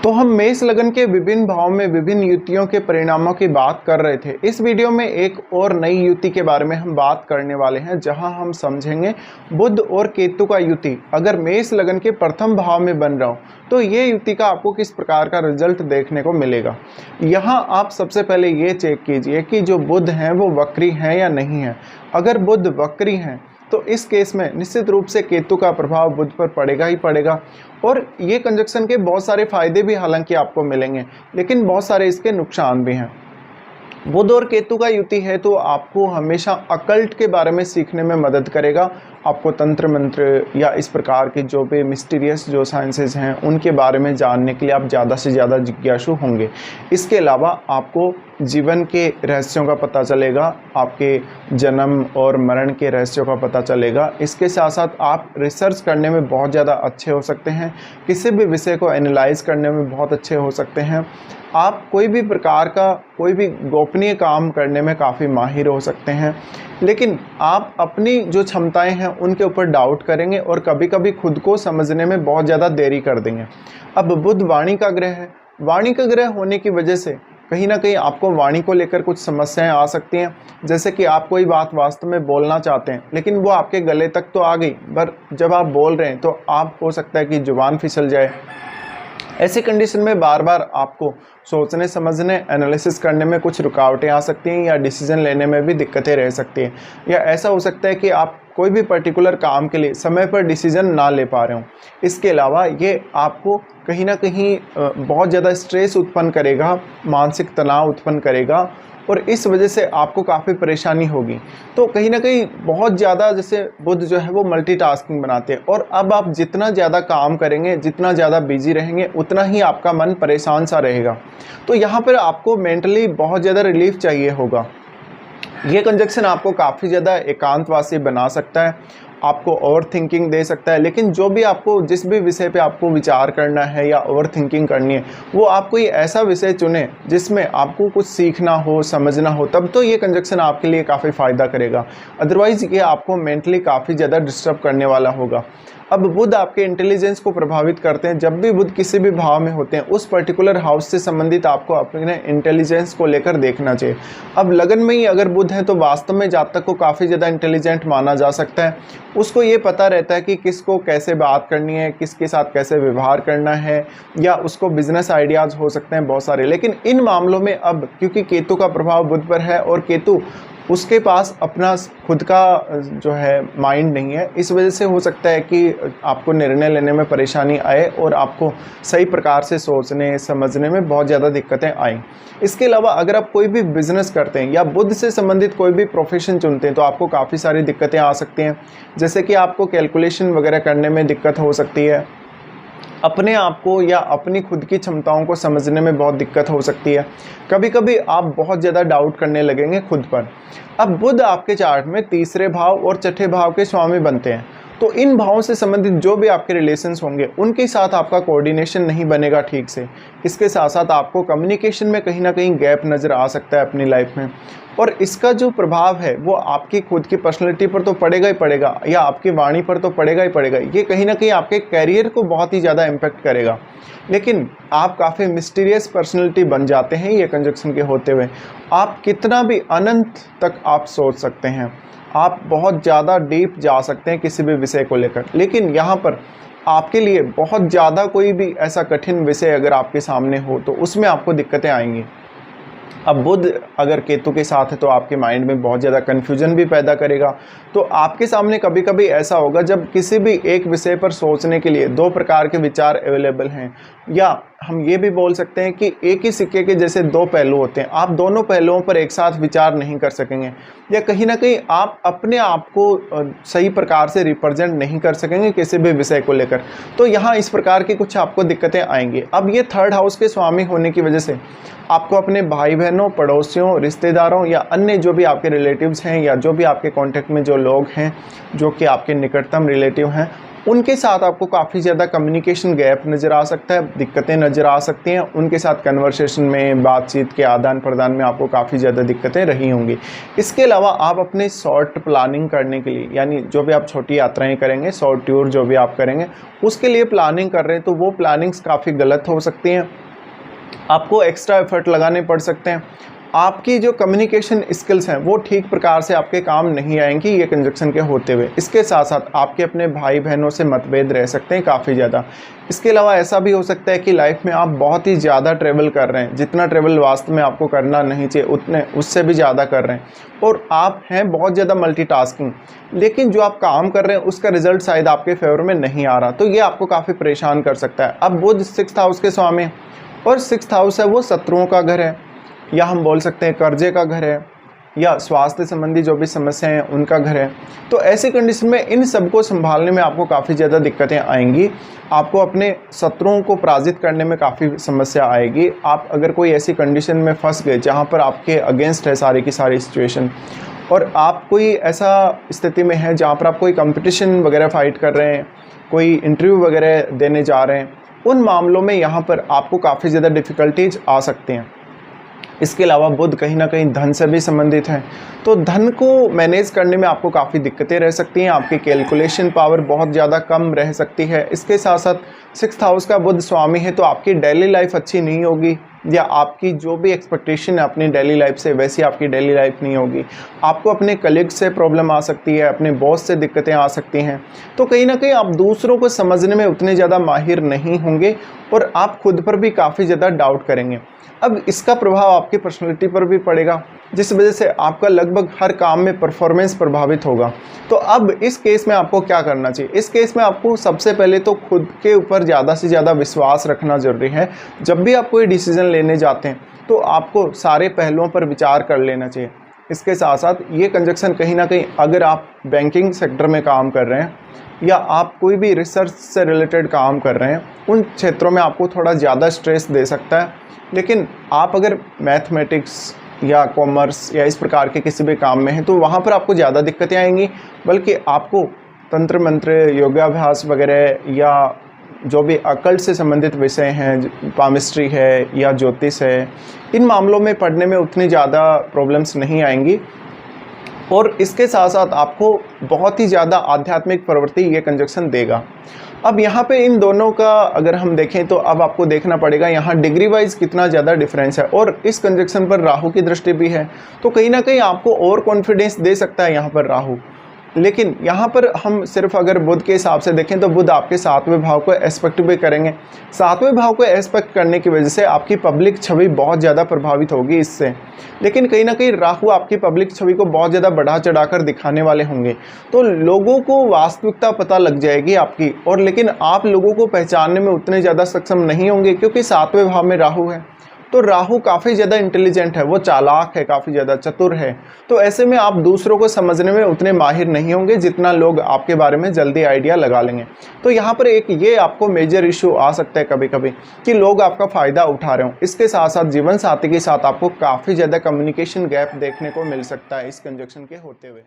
तो हम मेष लगन के विभिन्न भाव में विभिन्न युतियों के परिणामों की बात कर रहे थे। इस वीडियो में एक और नई युति के बारे में हम बात करने वाले हैं, जहां हम समझेंगे बुध और केतु का युति अगर मेष लगन के प्रथम भाव में बन रहा हो तो ये युति का आपको किस प्रकार का रिजल्ट देखने को मिलेगा। यहाँ आप सबसे पहले ये चेक कीजिए कि जो बुध हैं वो वक्री हैं या नहीं है। अगर बुध वक्री हैं तो इस केस में निश्चित रूप से केतु का प्रभाव बुध पर पड़ेगा ही पड़ेगा। और ये कंजक्शन के बहुत सारे फायदे भी हालांकि आपको मिलेंगे, लेकिन बहुत सारे इसके नुकसान भी हैं। बुध और केतु का युति है तो आपको हमेशा अकल्ट के बारे में सीखने में मदद करेगा। आपको तंत्र मंत्र या इस प्रकार के जो भी मिस्टीरियस जो साइंसेज हैं उनके बारे में जानने के लिए आप ज़्यादा से ज़्यादा जिज्ञासु होंगे। इसके अलावा आपको जीवन के रहस्यों का पता चलेगा, आपके जन्म और मरण के रहस्यों का पता चलेगा। इसके साथ साथ आप रिसर्च करने में बहुत ज़्यादा अच्छे हो सकते हैं, किसी भी विषय को एनालाइज करने में बहुत अच्छे हो सकते हैं। आप कोई भी प्रकार का कोई भी गोपनीय काम करने में काफ़ी माहिर हो सकते हैं, लेकिन आप अपनी जो क्षमताएं हैं उनके ऊपर डाउट करेंगे और कभी कभी खुद को समझने में बहुत ज़्यादा देरी कर देंगे। अब बुध वाणी का ग्रह है, वाणी का ग्रह होने की वजह से कहीं ना कहीं आपको वाणी को लेकर कुछ समस्याएं आ सकती हैं। जैसे कि आप कोई बात वास्तव में बोलना चाहते हैं लेकिन वो आपके गले तक तो आ गई, पर जब आप बोल रहे हैं तो आप हो सकता है कि जुबान फिसल जाए। ऐसी कंडीशन में बार बार आपको सोचने समझने एनालिसिस करने में कुछ रुकावटें आ सकती हैं या डिसीजन लेने में भी दिक्कतें रह सकती हैं। या ऐसा हो सकता है कि आप कोई भी पर्टिकुलर काम के लिए समय पर डिसीजन ना ले पा रहे हो। इसके अलावा ये आपको कहीं ना कहीं बहुत ज़्यादा स्ट्रेस उत्पन्न करेगा, मानसिक तनाव उत्पन्न करेगा और इस वजह से आपको काफ़ी परेशानी होगी। तो कहीं ना कहीं बहुत ज़्यादा जैसे बुध जो है वो मल्टीटास्किंग बनाते हैं, और अब आप जितना ज़्यादा काम करेंगे, जितना ज़्यादा बिजी रहेंगे, उतना ही आपका मन परेशान सा रहेगा। तो यहाँ पर आपको मेंटली बहुत ज़्यादा रिलीफ चाहिए होगा। ये कंजक्शन आपको काफ़ी ज़्यादा एकांतवासी बना सकता है, आपको ओवर थिंकिंग दे सकता है। लेकिन जो भी आपको जिस भी विषय पे आपको विचार करना है या ओवर थिंकिंग करनी है, वो आप कोई ऐसा विषय चुने जिसमें आपको कुछ सीखना हो, समझना हो, तब तो ये कंजक्शन आपके लिए काफ़ी फ़ायदा करेगा। अदरवाइज़ ये आपको मेंटली काफ़ी ज़्यादा डिस्टर्ब करने वाला होगा। अब बुध आपके इंटेलिजेंस को प्रभावित करते हैं। जब भी बुध किसी भी भाव में होते हैं उस पर्टिकुलर हाउस से संबंधित आपको अपने इंटेलिजेंस को लेकर देखना चाहिए। अब लगन में ही अगर बुध है तो वास्तव में जातक को काफ़ी ज़्यादा इंटेलिजेंट माना जा सकता है। उसको ये पता रहता है कि किसको कैसे बात करनी है, किसके साथ कैसे व्यवहार करना है, या उसको बिजनेस आइडियाज़ हो सकते हैं बहुत सारे। लेकिन इन मामलों में अब क्योंकि केतु का प्रभाव बुध पर है और केतु उसके पास अपना खुद का जो है माइंड नहीं है, इस वजह से हो सकता है कि आपको निर्णय लेने में परेशानी आए और आपको सही प्रकार से सोचने समझने में बहुत ज़्यादा दिक्कतें आएँ। इसके अलावा अगर आप कोई भी बिज़नेस करते हैं या बुध से संबंधित कोई भी प्रोफेशन चुनते हैं तो आपको काफ़ी सारी दिक्कतें आ सकती हैं। जैसे कि आपको कैलकुलेशन वगैरह करने में दिक्कत हो सकती है, अपने आप को या अपनी खुद की क्षमताओं को समझने में बहुत दिक्कत हो सकती है। कभी कभी आप बहुत ज़्यादा डाउट करने लगेंगे खुद पर। अब बुध आपके चार्ट में तीसरे भाव और छठे भाव के स्वामी बनते हैं, तो इन भावों से संबंधित जो भी आपके रिलेशंस होंगे उनके साथ आपका कोऑर्डिनेशन नहीं बनेगा ठीक से। इसके साथ साथ आपको कम्युनिकेशन में कहीं ना कहीं गैप नज़र आ सकता है अपनी लाइफ में, और इसका जो प्रभाव है वो आपकी खुद की पर्सनैलिटी पर तो पड़ेगा ही पड़ेगा या आपकी वाणी पर तो पड़ेगा ही पड़ेगा। ये कहीं ना कहीं आपके कैरियर को बहुत ही ज़्यादा इम्पेक्ट करेगा। लेकिन आप काफ़ी मिस्टीरियस पर्सनैलिटी बन जाते हैं ये कंजक्शन के होते हुए। आप कितना भी अनंत तक आप सोच सकते हैं, आप बहुत ज़्यादा डीप जा सकते हैं किसी भी विषय को लेकर। लेकिन यहाँ पर आपके लिए बहुत ज़्यादा कोई भी ऐसा कठिन विषय अगर आपके सामने हो तो उसमें आपको दिक्कतें आएंगी। अब बुध अगर केतु के साथ है तो आपके माइंड में बहुत ज़्यादा कन्फ्यूजन भी पैदा करेगा। तो आपके सामने कभी कभी ऐसा होगा जब किसी भी एक विषय पर सोचने के लिए दो प्रकार के विचार अवेलेबल हैं, या हम ये भी बोल सकते हैं कि एक ही सिक्के के जैसे दो पहलू होते हैं। आप दोनों पहलुओं पर एक साथ विचार नहीं कर सकेंगे, या कहीं ना कहीं आप अपने आप को सही प्रकार से रिप्रेजेंट नहीं कर सकेंगे किसी भी विषय को लेकर। तो यहाँ इस प्रकार की कुछ आपको दिक्कतें आएंगी। अब ये थर्ड हाउस के स्वामी होने की वजह से आपको अपने भाई बहनों, पड़ोसियों, रिश्तेदारों या अन्य जो भी आपके रिलेटिव्स हैं या जो भी आपके कॉन्टेक्ट में जो लोग हैं जो कि आपके निकटतम रिलेटिव हैं, उनके साथ आपको काफ़ी ज़्यादा कम्युनिकेशन गैप नज़र आ सकता है, दिक्कतें नज़र आ सकती हैं। उनके साथ कन्वर्सेशन में, बातचीत के आदान प्रदान में आपको काफ़ी ज़्यादा दिक्कतें रही होंगी। इसके अलावा आप अपने शॉर्ट प्लानिंग करने के लिए, यानी जो भी आप छोटी यात्राएं करेंगे, शॉर्ट टूर जो भी आप करेंगे, उसके लिए प्लानिंग कर रहे हैं तो वो प्लानिंग्स काफ़ी गलत हो सकती हैं। आपको एक्स्ट्रा एफर्ट लगाने पड़ सकते हैं। आपकी जो कम्युनिकेशन स्किल्स हैं वो ठीक प्रकार से आपके काम नहीं आएंगी ये कंजक्शन के होते हुए। इसके साथ साथ आपके अपने भाई बहनों से मतभेद रह सकते हैं काफ़ी ज़्यादा। इसके अलावा ऐसा भी हो सकता है कि लाइफ में आप बहुत ही ज़्यादा ट्रैवल कर रहे हैं, जितना ट्रैवल वास्तव में आपको करना नहीं चाहिए उतने उससे भी ज़्यादा कर रहे हैं, और आप हैं बहुत ज़्यादा मल्टीटास्किंग, लेकिन जो आप काम कर रहे हैं उसका रिजल्ट शायद आपके फेवर में नहीं आ रहा, तो ये आपको काफ़ी परेशान कर सकता है। अब बुध 6th हाउस के स्वामी हैं और 6th हाउस है वो शत्रुओं का घर है, या हम बोल सकते हैं कर्जे का घर है, या स्वास्थ्य संबंधी जो भी समस्याएं हैं उनका घर है। तो ऐसी कंडीशन में इन सबको संभालने में आपको काफ़ी ज़्यादा दिक्कतें आएंगी। आपको अपने शत्रुओं को पराजित करने में काफ़ी समस्या आएगी। आप अगर कोई ऐसी कंडीशन में फंस गए जहां पर आपके अगेंस्ट है सारी की सारी सिचुएशन, और आप कोई ऐसा स्थिति में है जहाँ पर आप कोई कंपटीशन वगैरह फाइट कर रहे हैं, कोई इंटरव्यू वगैरह देने जा रहे हैं, उन मामलों में यहाँ पर आपको काफ़ी ज़्यादा डिफ़िकल्टीज आ सकती हैं। इसके अलावा बुध कहीं ना कहीं धन से भी संबंधित है, तो धन को मैनेज करने में आपको काफ़ी दिक्कतें रह सकती हैं। आपकी कैलकुलेशन पावर बहुत ज़्यादा कम रह सकती है। इसके साथ साथ 6th हाउस का बुध स्वामी है, तो आपकी डेली लाइफ अच्छी नहीं होगी, या आपकी जो भी एक्सपेक्टेशन है अपनी डेली लाइफ से वैसी आपकी डेली लाइफ नहीं होगी। आपको अपने कलीग से प्रॉब्लम आ सकती है, अपने बॉस से दिक्कतें आ सकती हैं। तो कहीं ना कहीं आप दूसरों को समझने में उतने ज़्यादा माहिर नहीं होंगे और आप खुद पर भी काफ़ी ज़्यादा डाउट करेंगे। अब इसका प्रभाव आपकी पर्सनैलिटी पर भी पड़ेगा, जिस वजह से आपका लगभग हर काम में परफॉर्मेंस प्रभावित होगा। तो अब इस केस में आपको क्या करना चाहिए? इस केस में आपको सबसे पहले तो खुद के ऊपर ज़्यादा से ज़्यादा विश्वास रखना ज़रूरी है। जब भी आप कोई डिसीज़न लेने जाते हैं तो आपको सारे पहलुओं पर विचार कर लेना चाहिए। इसके साथ साथ ये कंजक्शन कहीं ना कहीं अगर आप बैंकिंग सेक्टर में काम कर रहे हैं या आप कोई भी रिसर्च से रिलेटेड काम कर रहे हैं, उन क्षेत्रों में आपको थोड़ा ज़्यादा स्ट्रेस दे सकता है। लेकिन आप अगर मैथमेटिक्स या कॉमर्स या इस प्रकार के किसी भी काम में हैं तो वहाँ पर आपको ज़्यादा दिक्कतें आएंगी, बल्कि आपको तंत्र मंत्र, योगाभ्यास वगैरह या जो भी अकल्ट से संबंधित विषय हैं, पामिस्ट्री है या ज्योतिष है, इन मामलों में पढ़ने में उतनी ज़्यादा प्रॉब्लम्स नहीं आएंगी। और इसके साथ साथ आपको बहुत ही ज़्यादा आध्यात्मिक प्रवृत्ति ये कंजक्शन देगा। अब यहाँ पे इन दोनों का अगर हम देखें तो अब आपको देखना पड़ेगा यहाँ डिग्री वाइज कितना ज़्यादा डिफरेंस है, और इस कंजक्शन पर राहु की दृष्टि भी है, तो कहीं ना कहीं आपको और कॉन्फिडेंस दे सकता है यहाँ पर राहु। लेकिन यहाँ पर हम सिर्फ अगर बुध के हिसाब से देखें तो बुध आपके 7वें भाव को एस्पेक्ट भी करेंगे। 7वें भाव को एस्पेक्ट करने की वजह से आपकी पब्लिक छवि बहुत ज़्यादा प्रभावित होगी इससे। लेकिन कहीं ना कहीं राहु आपकी पब्लिक छवि को बहुत ज़्यादा बढ़ा चढ़ाकर दिखाने वाले होंगे, तो लोगों को वास्तविकता पता लग जाएगी आपकी, और लेकिन आप लोगों को पहचानने में उतने ज़्यादा सक्षम नहीं होंगे, क्योंकि 7वें भाव में राहु है। तो राहु काफ़ी ज़्यादा इंटेलिजेंट है, वो चालाक है, काफ़ी ज़्यादा चतुर है। तो ऐसे में आप दूसरों को समझने में उतने माहिर नहीं होंगे जितना लोग आपके बारे में जल्दी आइडिया लगा लेंगे। तो यहाँ पर एक ये आपको मेजर इशू आ सकता है कभी कभी कि लोग आपका फ़ायदा उठा रहे हों। इसके साथ साथ जीवन साथी के साथ आपको काफ़ी ज़्यादा कम्युनिकेशन गैप देखने को मिल सकता है इस कंजक्शन के होते हुए।